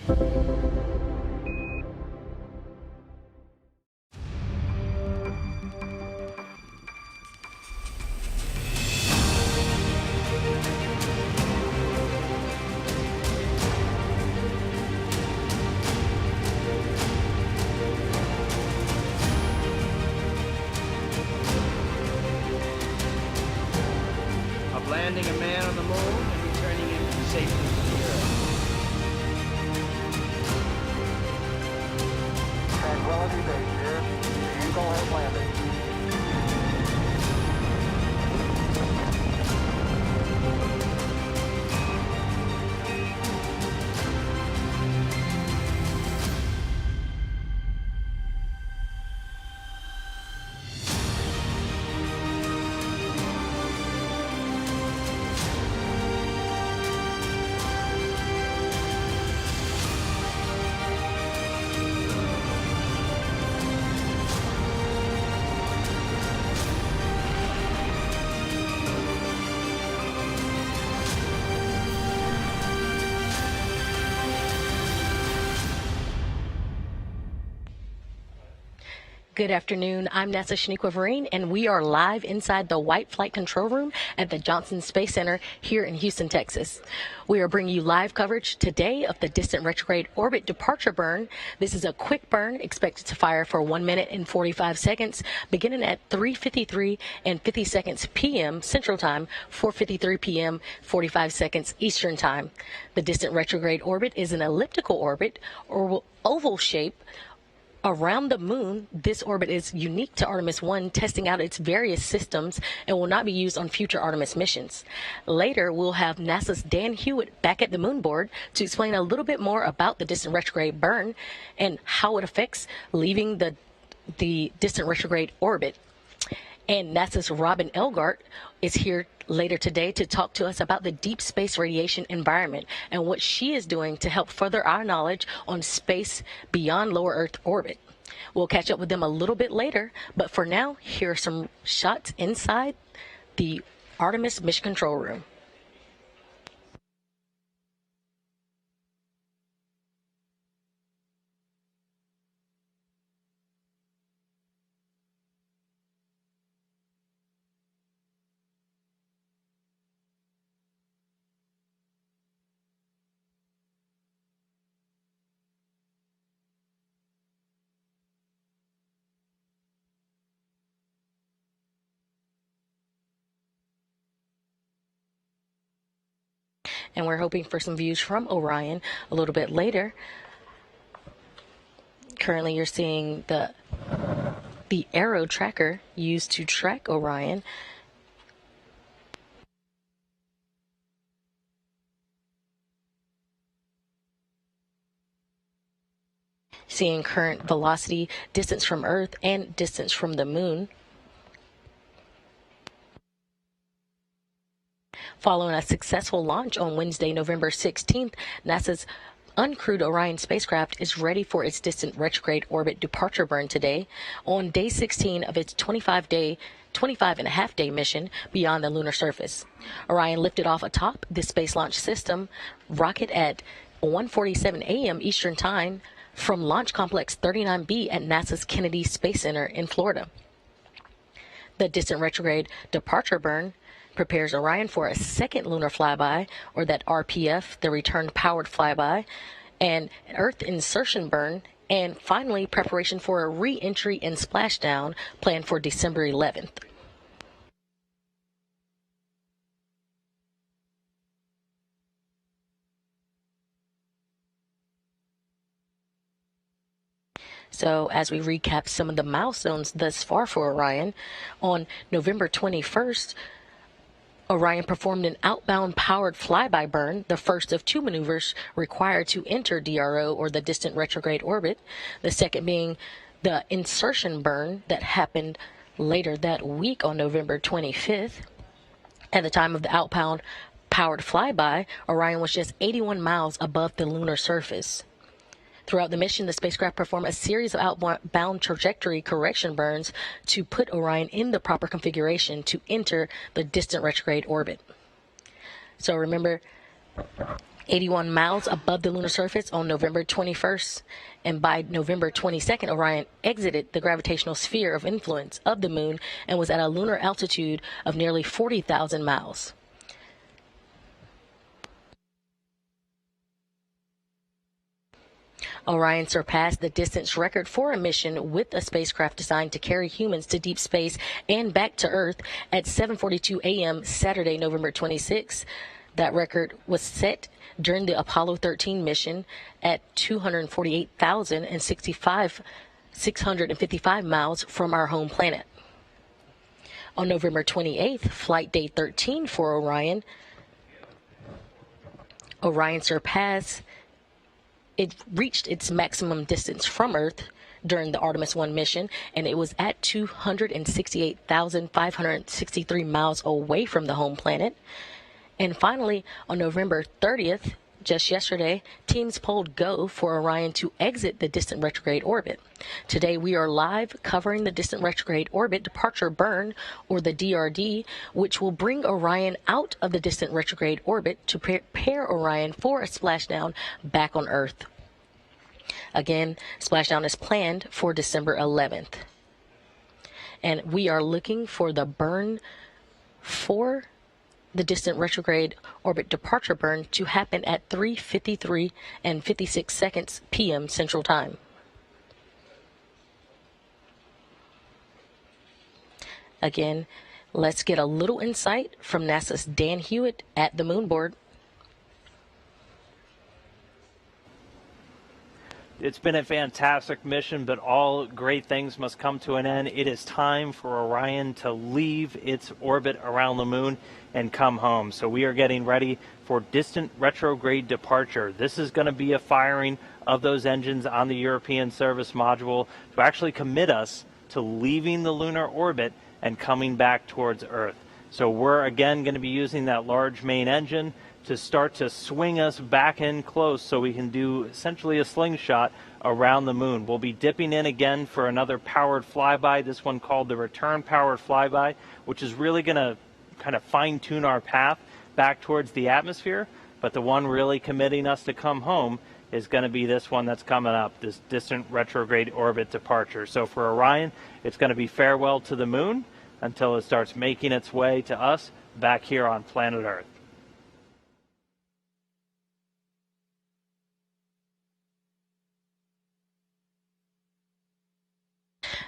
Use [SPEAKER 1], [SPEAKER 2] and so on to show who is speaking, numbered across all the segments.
[SPEAKER 1] Of landing a man on the moon and returning him safely to the Earth.
[SPEAKER 2] Tranquility Base here. The Eagle has landed.
[SPEAKER 3] Good afternoon. I'm NASA Shaniqua Vereen, and we are live inside the White Flight Control Room at the Johnson Space Center here in Houston, Texas. We are bringing you live coverage today of the Distant Retrograde Orbit Departure Burn. This is a quick burn expected to fire for 1 minute and 45 seconds, beginning at 3:53 and 50 seconds p.m. Central Time, 4:53 p.m. 45 seconds Eastern Time. The Distant Retrograde Orbit is an elliptical orbit or oval shape around the moon. This orbit is unique to Artemis 1, testing out its various systems, and will not be used on future Artemis missions. Later, we'll have NASA's Dan Hewitt back at the moon board to explain a little bit more about the distant retrograde burn and how it affects leaving the distant retrograde orbit. And NASA's Robin Elgart is here later today to talk to us about the deep space radiation environment and what she is doing to help further our knowledge on space beyond lower Earth orbit. We'll catch up with them a little bit later, but for now, here are some shots inside the Artemis Mission Control Room. And we're hoping for some views from Orion a little bit later. Currently, you're seeing the arrow tracker used to track Orion. Seeing current velocity, distance from Earth, and distance from the moon. Following a successful launch on Wednesday, November 16th, NASA's uncrewed Orion spacecraft is ready for its distant retrograde orbit departure burn today on day 16 of its 25-and-a-half-day mission beyond the lunar surface. Orion lifted off atop the Space Launch System rocket at 1:47 a.m. Eastern Time from Launch Complex 39B at NASA's Kennedy Space Center in Florida. The distant retrograde departure burn prepares Orion for a second lunar flyby, or that RPF, the return powered flyby, and Earth insertion burn, and finally preparation for a re-entry and splashdown planned for December 11th. So as we recap some of the milestones thus far for Orion, on November 21st, Orion performed an outbound powered flyby burn, the first of two maneuvers required to enter DRO, or the distant retrograde orbit, the second being the insertion burn that happened later that week on November 25th. At the time of the outbound powered flyby, Orion was just 81 miles above the lunar surface. Throughout the mission, the spacecraft performed a series of outbound trajectory correction burns to put Orion in the proper configuration to enter the distant retrograde orbit. So remember, 81 miles above the lunar surface on November 21st, and by November 22nd, Orion exited the gravitational sphere of influence of the moon and was at a lunar altitude of nearly 40,000 miles. Orion surpassed the distance record for a mission with a spacecraft designed to carry humans to deep space and back to Earth at 7:42 a.m. Saturday, November 26. That record was set during the Apollo 13 mission at 655 miles from our home planet. On November 28th, flight day 13 for Orion, it reached its maximum distance from Earth during the Artemis 1 mission, and it was at 268,563 miles away from the home planet. And finally, on November 30th, just yesterday, teams polled go for Orion to exit the distant retrograde orbit. Today, we are live covering the distant retrograde orbit departure burn, or the DRD, which will bring Orion out of the distant retrograde orbit to prepare Orion for a splashdown back on Earth. Again, splashdown is planned for December 11th. And we are looking for the burn for the distant retrograde orbit departure burn to happen at 3:53 and 56 seconds p.m. Central Time. Again, let's get a little insight from NASA's Dan Hewitt at the moon board.
[SPEAKER 4] It's been a fantastic mission, but all great things must come to an end. It is time for Orion to leave its orbit around the moon and come home. So we are getting ready for distant retrograde departure. This is going to be a firing of those engines on the European service module to actually commit us to leaving the lunar orbit and coming back towards Earth. So we're again going to be using that large main engine to start to swing us back in close so we can do essentially a slingshot around the moon. We'll be dipping in again for another powered flyby, this one called the return powered flyby, which is really going to kind of fine-tune our path back towards the atmosphere. But the one really committing us to come home is going to be this one that's coming up, this distant retrograde orbit departure. So for Orion, it's going to be farewell to the moon until it starts making its way to us back here on planet Earth.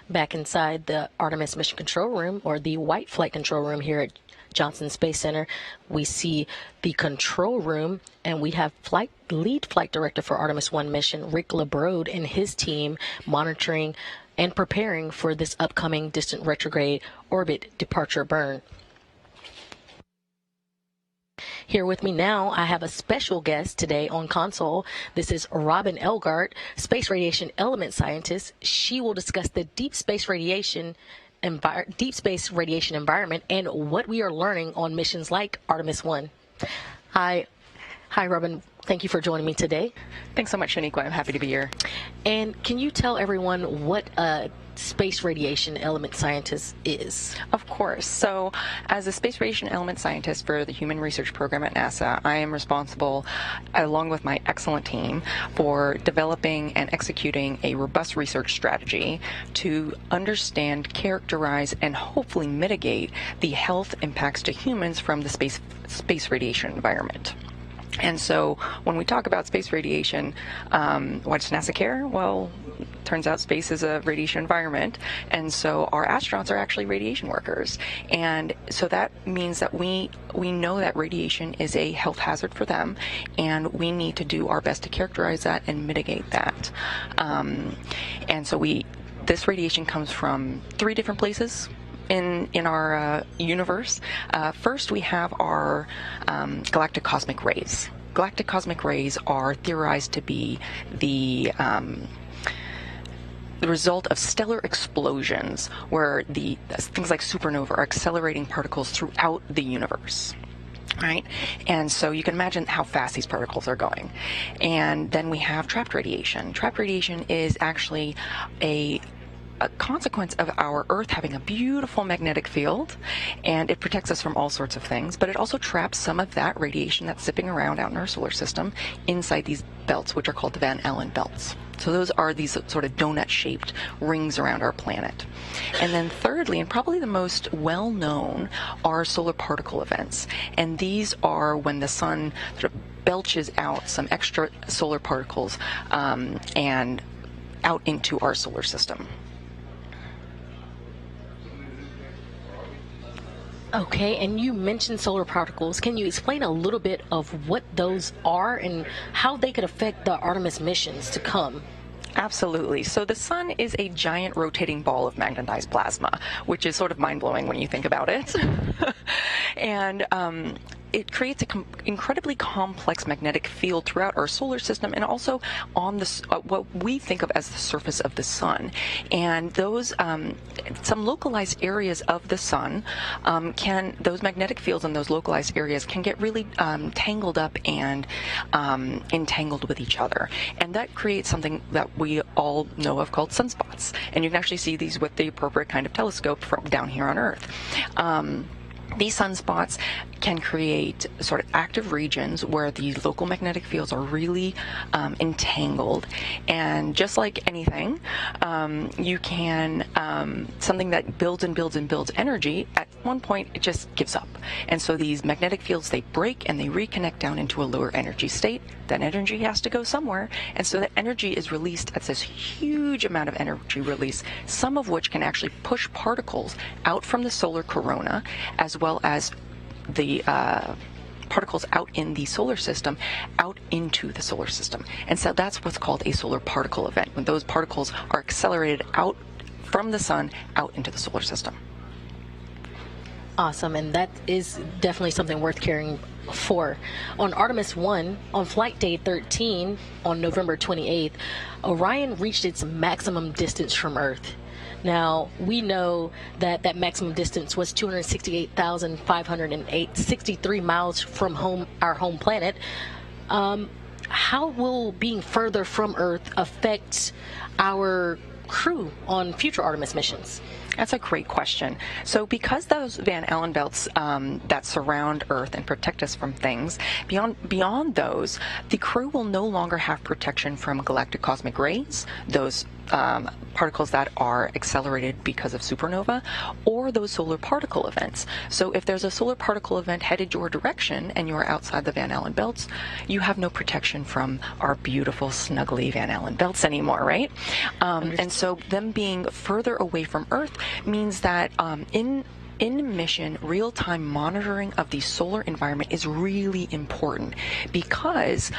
[SPEAKER 3] Back inside the Artemis Mission Control Room, or the White Flight Control Room here at Johnson Space Center, we see the control room, and we have lead flight director for Artemis 1 mission, Rick LeBrode, and his team monitoring and preparing for this upcoming distant retrograde orbit departure burn. Here with me now, I have a special guest today on console. This is Robin Elgart, space radiation element scientist. She will discuss the deep space radiation environment and what we are learning on missions like Artemis 1. Hi, Robin. Thank you for joining me today.
[SPEAKER 5] Thanks so much, Shaniqua. I'm happy to be here.
[SPEAKER 3] And can you tell everyone what a space radiation element scientist is?
[SPEAKER 5] Of course. So as a space radiation element scientist for the Human Research Program at NASA, I am responsible, along with my excellent team, for developing and executing a robust research strategy to understand, characterize, and hopefully mitigate the health impacts to humans from the space radiation environment. And so when we talk about space radiation, why does NASA care? Well, turns out space is a radiation environment, and so our astronauts are actually radiation workers. And so that means that we know that radiation is a health hazard for them, and we need to do our best to characterize that and mitigate that. And so this radiation comes from 3 different places in our universe. First, we have our galactic cosmic rays. Galactic cosmic rays are theorized to be the result of stellar explosions, where things like supernova are accelerating particles throughout the universe. Right? And so you can imagine how fast these particles are going. And then we have trapped radiation. Trapped radiation is actually a a consequence of our Earth having a beautiful magnetic field, and it protects us from all sorts of things, but it also traps some of that radiation that's zipping around out in our solar system inside these belts, which are called the Van Allen belts. So those are these sort of donut-shaped rings around our planet. And then thirdly, and probably the most well-known, are solar particle events. And these are when the sun sort of belches out some extra solar particles and out into our solar system.
[SPEAKER 3] Okay, and you mentioned solar particles. Can you explain a little bit of what those are and how they could affect the Artemis missions to come?
[SPEAKER 5] Absolutely. So the sun is a giant rotating ball of magnetized plasma, which is sort of mind-blowing when you think about it. And it creates an incredibly complex magnetic field throughout our solar system, and also on the what we think of as the surface of the sun. And those some localized areas of the sun those magnetic fields in those localized areas can get really tangled up and entangled with each other, and that creates something that we all know of called sunspots. And you can actually see these with the appropriate kind of telescope from down here on Earth. These sunspots can create sort of active regions where the local magnetic fields are really entangled. And just like anything, you can, something that builds and builds and builds energy, at one point it just gives up. And so these magnetic fields, they break and they reconnect down into a lower energy state. That energy has to go somewhere. And so that energy is released at this huge amount of energy release, some of which can actually push particles out from the solar corona, as well as the particles out in the solar system, out into the solar system. And so that's what's called a solar particle event, when those particles are accelerated out from the sun, out into the solar system.
[SPEAKER 3] Awesome, and that is definitely something worth caring for. On Artemis 1, on flight day 13, on November 28th, Orion reached its maximum distance from Earth. Now, we know that that maximum distance was 268,563 miles from our home planet. How will being further from Earth affect our crew on future Artemis missions?
[SPEAKER 5] That's a great question. So because those Van Allen belts that surround Earth and protect us from things, beyond those, the crew will no longer have protection from galactic cosmic rays, those particles that are accelerated because of supernova, or those solar particle events. So if there's a solar particle event headed your direction and you're outside the Van Allen belts, you have no protection from our beautiful, snuggly Van Allen belts anymore, right? And so them being further away from Earth means that in mission, real-time monitoring of the solar environment is really important, because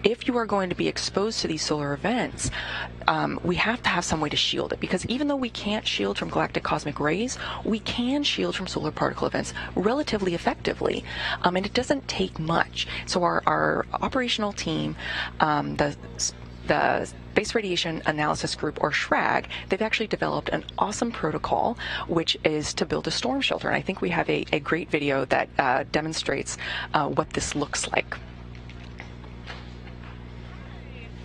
[SPEAKER 5] if you are going to be exposed to these solar events, we have to have some way to shield it, because even though we can't shield from galactic cosmic rays, we can shield from solar particle events relatively effectively, and it doesn't take much. So our operational team, the Space Radiation Analysis Group, or SRAG, they've actually developed an awesome protocol, which is to build a storm shelter. And I think we have a great video that demonstrates what this looks like.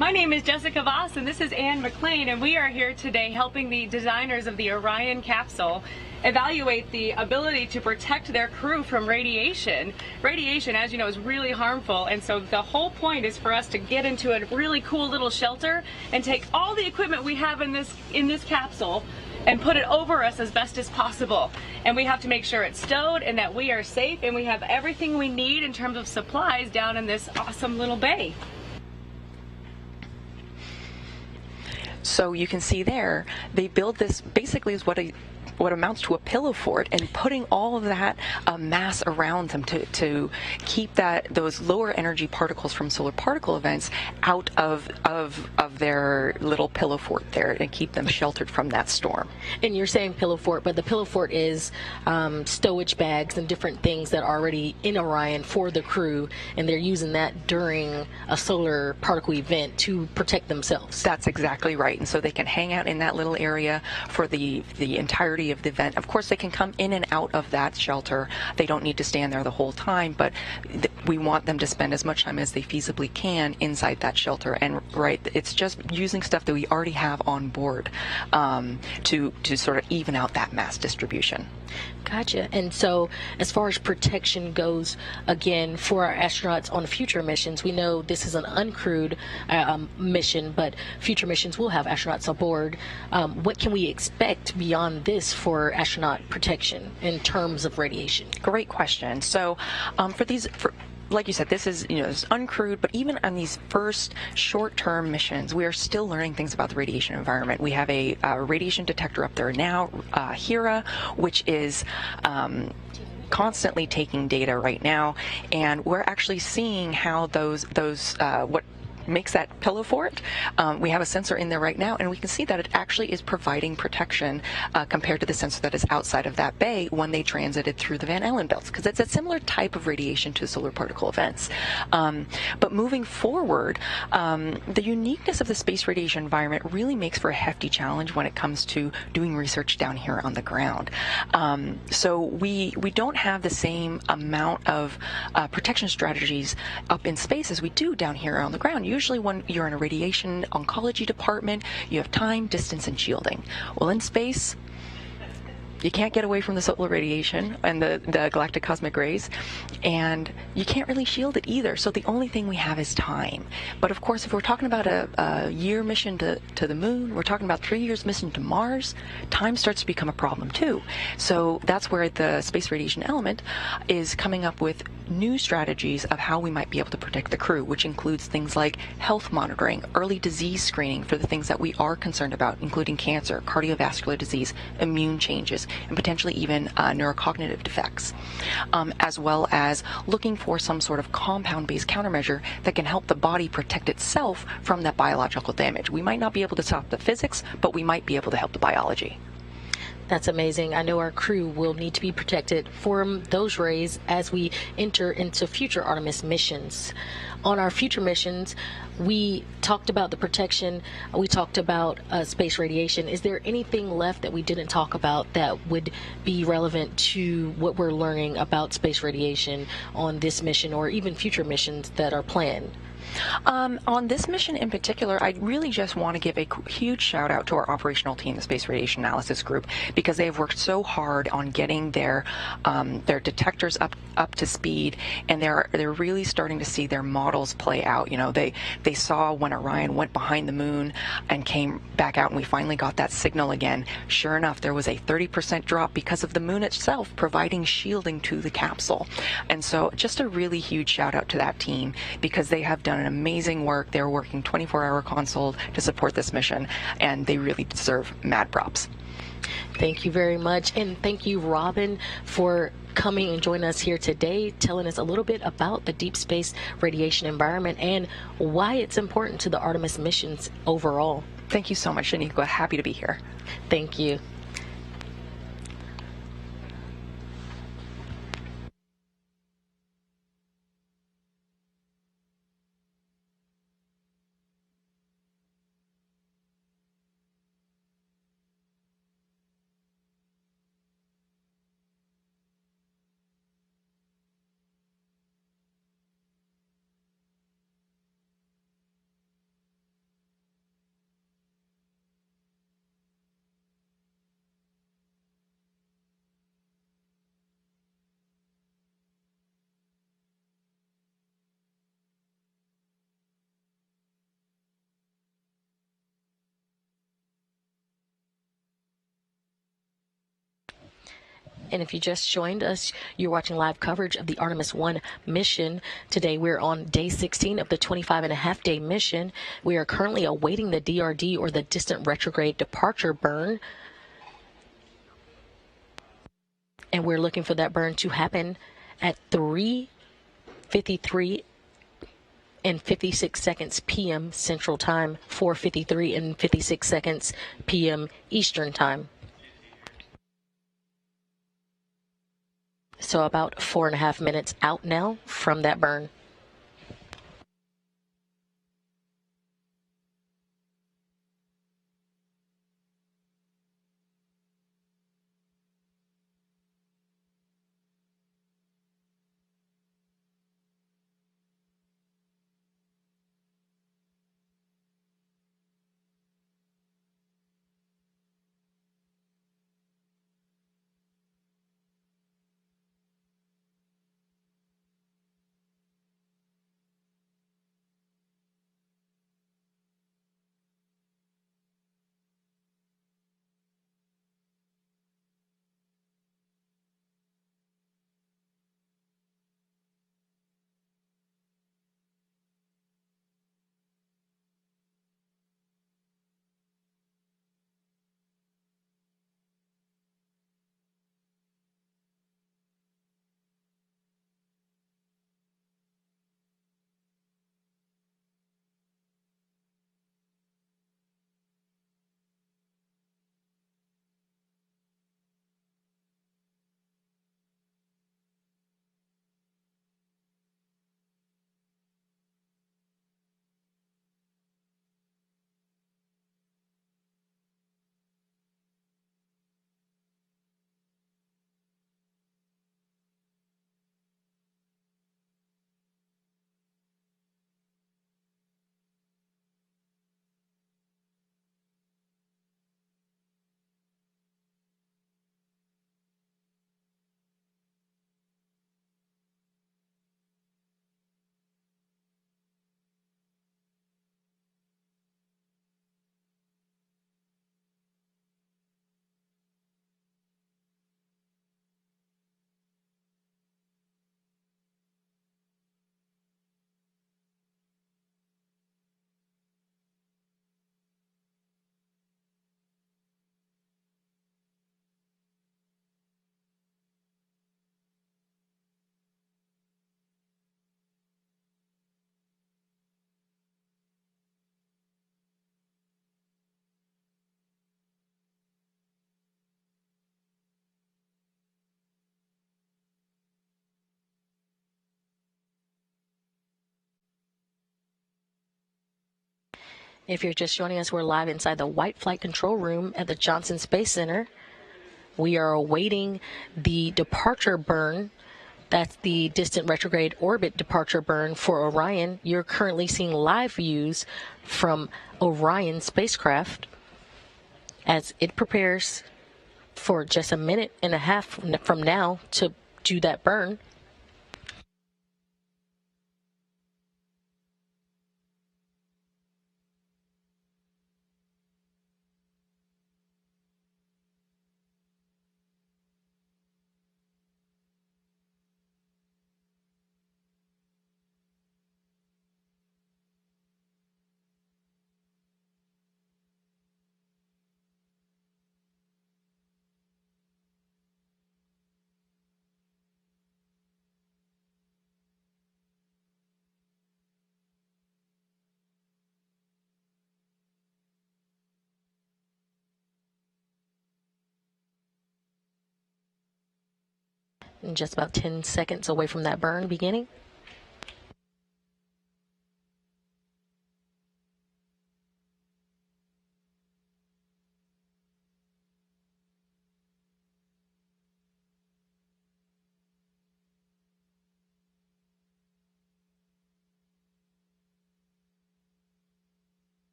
[SPEAKER 6] My name is Jessica Voss, and this is Anne McLean, and we are here today helping the designers of the Orion capsule evaluate the ability to protect their crew from radiation. Radiation, as you know, is really harmful, and so the whole point is for us to get into a really cool little shelter and take all the equipment we have in this capsule and put it over us as best as possible. And we have to make sure it's stowed and that we are safe and we have everything we need in terms of supplies down in this awesome little bay.
[SPEAKER 5] So you can see there, they build this basically is what amounts to a pillow fort, and putting all of that mass around them to keep those lower energy particles from solar particle events out of their little pillow fort there, and keep them sheltered from that storm.
[SPEAKER 3] And you're saying pillow fort, but the pillow fort is stowage bags and different things that are already in Orion for the crew, and they're using that during a solar particle event to protect themselves.
[SPEAKER 5] That's exactly right. And so they can hang out in that little area for the entirety majority of the event. Of course, they can come in and out of that shelter. They don't need to stand there the whole time, but we want them to spend as much time as they feasibly can inside that shelter. And right, it's just using stuff that we already have on board to sort of even out that mass distribution.
[SPEAKER 3] Gotcha. And so, as far as protection goes, again, for our astronauts on future missions, we know this is an uncrewed mission, but future missions will have astronauts aboard. What can we expect beyond this for astronaut protection in terms of radiation?
[SPEAKER 5] Great question. So, like you said, this is, it's uncrewed, but even on these first short-term missions, we are still learning things about the radiation environment. We have a radiation detector up there now, HERA, which is constantly taking data right now, and we're actually seeing how those what makes that pillow fort. We have a sensor in there right now, and we can see that it actually is providing protection compared to the sensor that is outside of that bay when they transited through the Van Allen belts, because it's a similar type of radiation to solar particle events. But moving forward, the uniqueness of the space radiation environment really makes for a hefty challenge when it comes to doing research down here on the ground. So we don't have the same amount of protection strategies up in space as we do down here on the ground. Usually when you're in a radiation oncology department, you have time, distance, and shielding. Well, in space, you can't get away from the solar radiation and the galactic cosmic rays, and you can't really shield it either. So the only thing we have is time. But of course, if we're talking about a year mission to the moon, we're talking about 3 years mission to Mars, time starts to become a problem too. So that's where the space radiation element is coming up with new strategies of how we might be able to protect the crew, which includes things like health monitoring, early disease screening for the things that we are concerned about, including cancer, cardiovascular disease, immune changes, and potentially even neurocognitive defects, as well as looking for some sort of compound-based countermeasure that can help the body protect itself from that biological damage. We might not be able to stop the physics, but we might be able to help the biology.
[SPEAKER 3] That's amazing. I know our crew will need to be protected from those rays as we enter into future Artemis missions. On our future missions, we talked about the protection, we talked about space radiation. Is there anything left that we didn't talk about that would be relevant to what we're learning about space radiation on this mission or even future missions that are planned?
[SPEAKER 5] On this mission in particular, I really just want to give a huge shout out to our operational team, the Space Radiation Analysis Group, because they have worked so hard on getting their detectors up to speed, and they're really starting to see their models play out. They saw when Orion went behind the moon and came back out, and we finally got that signal again. Sure enough, there was a 30% drop because of the moon itself providing shielding to the capsule. And so just a really huge shout out to that team, because they have done an amazing work. They're working 24-hour console to support this mission, and they really deserve mad props.
[SPEAKER 3] Thank you very much, and thank you, Robin, for coming and joining us here today, telling us a little bit about the deep space radiation environment and why it's important to the Artemis missions overall.
[SPEAKER 5] Thank you so much, Shaniqua. Happy to be here.
[SPEAKER 3] Thank you. And if you just joined us, you're watching live coverage of the Artemis 1 mission. Today we're on day 16 of the 25-and-a-half-day mission. We are currently awaiting the DRD, or the distant retrograde departure burn. And we're looking for that burn to happen at 3:53 and 56 seconds p.m. Central Time, 4:53 and 56 seconds p.m. Eastern Time. So about 4.5 minutes out now from that burn. If you're just joining us, we're live inside the White Flight Control Room at the Johnson Space Center. We are awaiting the departure burn. That's the distant retrograde orbit departure burn for Orion. You're currently seeing live views from Orion spacecraft as it prepares for just a minute and a half from now to do that burn. And just about 10 seconds away from that burn beginning.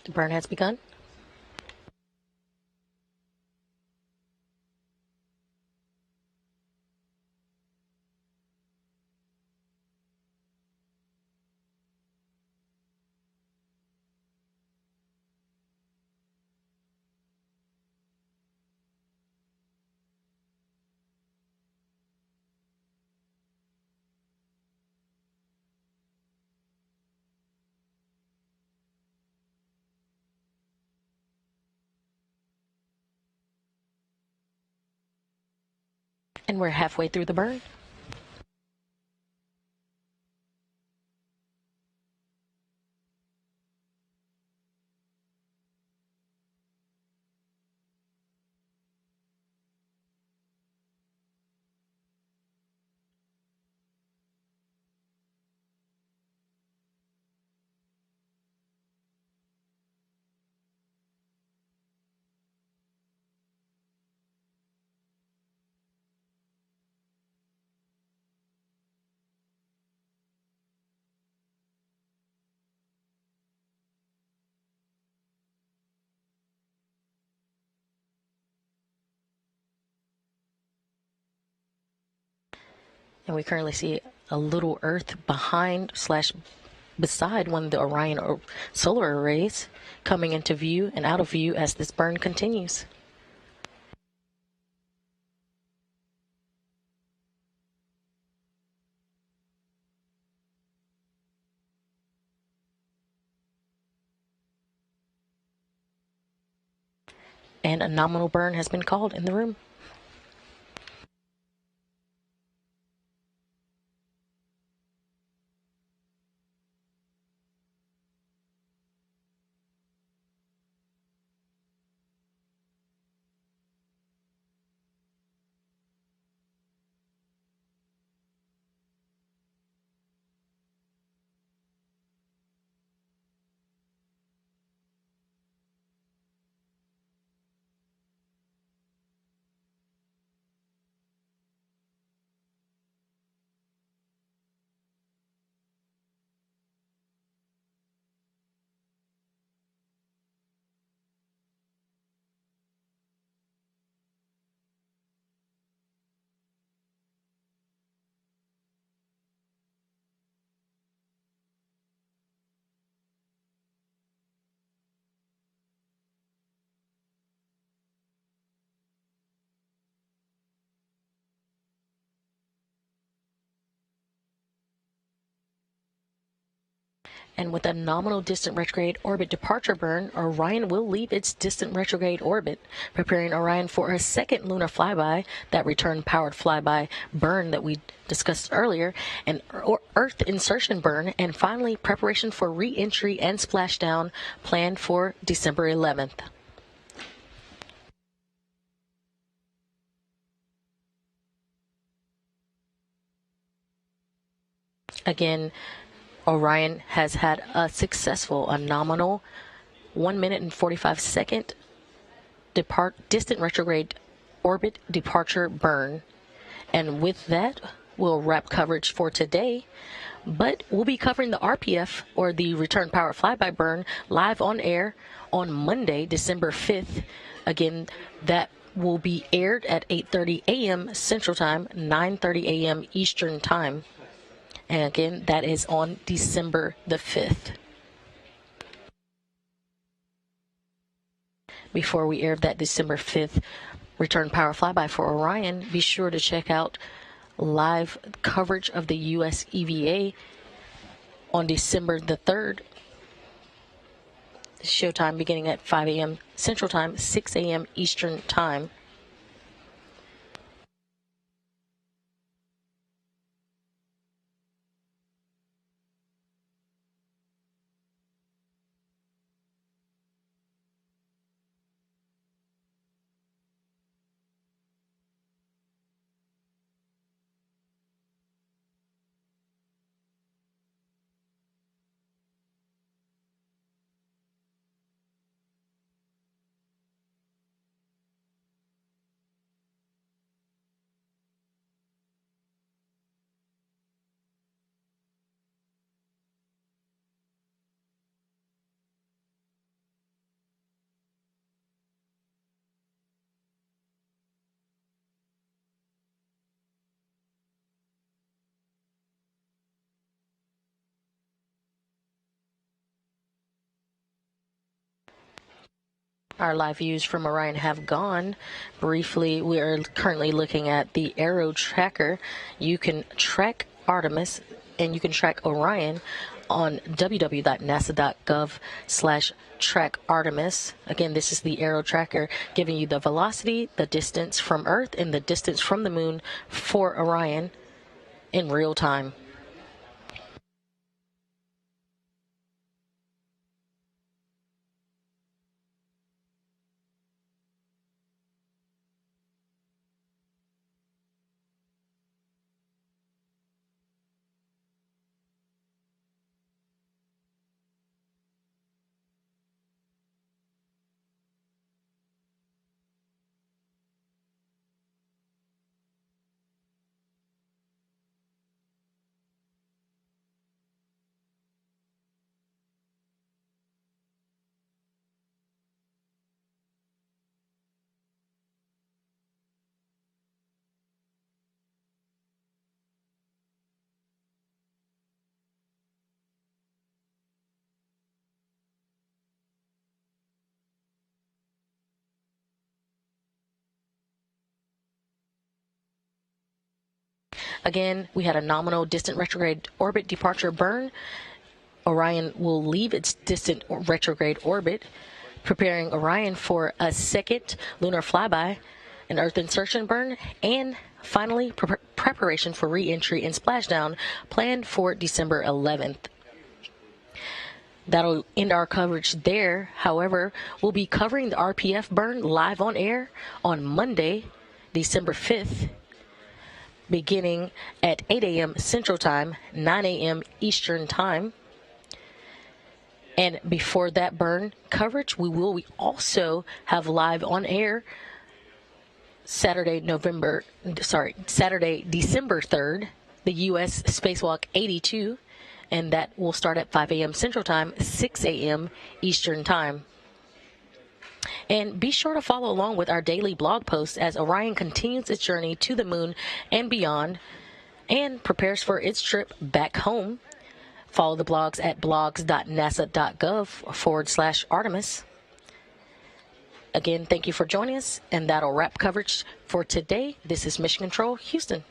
[SPEAKER 3] The burn has begun. And we're halfway through the burn. And we currently see a little Earth behind / beside one of the Orion solar arrays coming into view and out of view as this burn continues. And a nominal burn has been called in the room. And with a nominal distant retrograde orbit departure burn, Orion will leave its distant retrograde orbit, preparing Orion for a second lunar flyby, that return-powered flyby burn that we discussed earlier, an Earth insertion burn, and finally preparation for re-entry and splashdown planned for December 11th. Again, Orion has had a nominal 1 minute and 45-second distant retrograde orbit departure burn. And with that, we'll wrap coverage for today. But we'll be covering the RPF, or the Return Power Flyby burn, live on air on Monday, December 5th. Again, that will be aired at 8:30 a.m. Central Time, 9:30 a.m. Eastern Time. And again, that is on December the 5th. Before we air that December 5th Return Power Flyby for Orion, be sure to check out live coverage of the U.S. EVA on December the 3rd. Showtime beginning at 5 a.m. Central Time, 6 a.m. Eastern Time. Our live views from Orion have gone. Briefly, we are currently looking at the Aero tracker. You can track Artemis and you can track Orion on www.nasa.gov/track Artemis. Again, this is the Aero tracker giving you the velocity, the distance from Earth, and the distance from the moon for Orion in real time. Again, we had a nominal distant retrograde orbit departure burn. Orion will leave its distant retrograde orbit, preparing Orion for a second lunar flyby, an Earth insertion burn, and finally preparation for re-entry and splashdown planned for December 11th. That'll end our coverage there. However, we'll be covering the RPF burn live on air on Monday, December 5th, beginning at 8 a.m. Central Time, 9 a.m. Eastern Time. And before that burn coverage, we also have live on air Saturday, December 3rd, the U.S. Spacewalk 82, and that will start at 5 a.m. Central Time, 6 a.m. Eastern Time. And be sure to follow along with our daily blog posts as Orion continues its journey to the moon and beyond and prepares for its trip back home. Follow the blogs at blogs.nasa.gov/Artemis. Again, thank you for joining us, and that'll wrap coverage for today. This is Mission Control, Houston.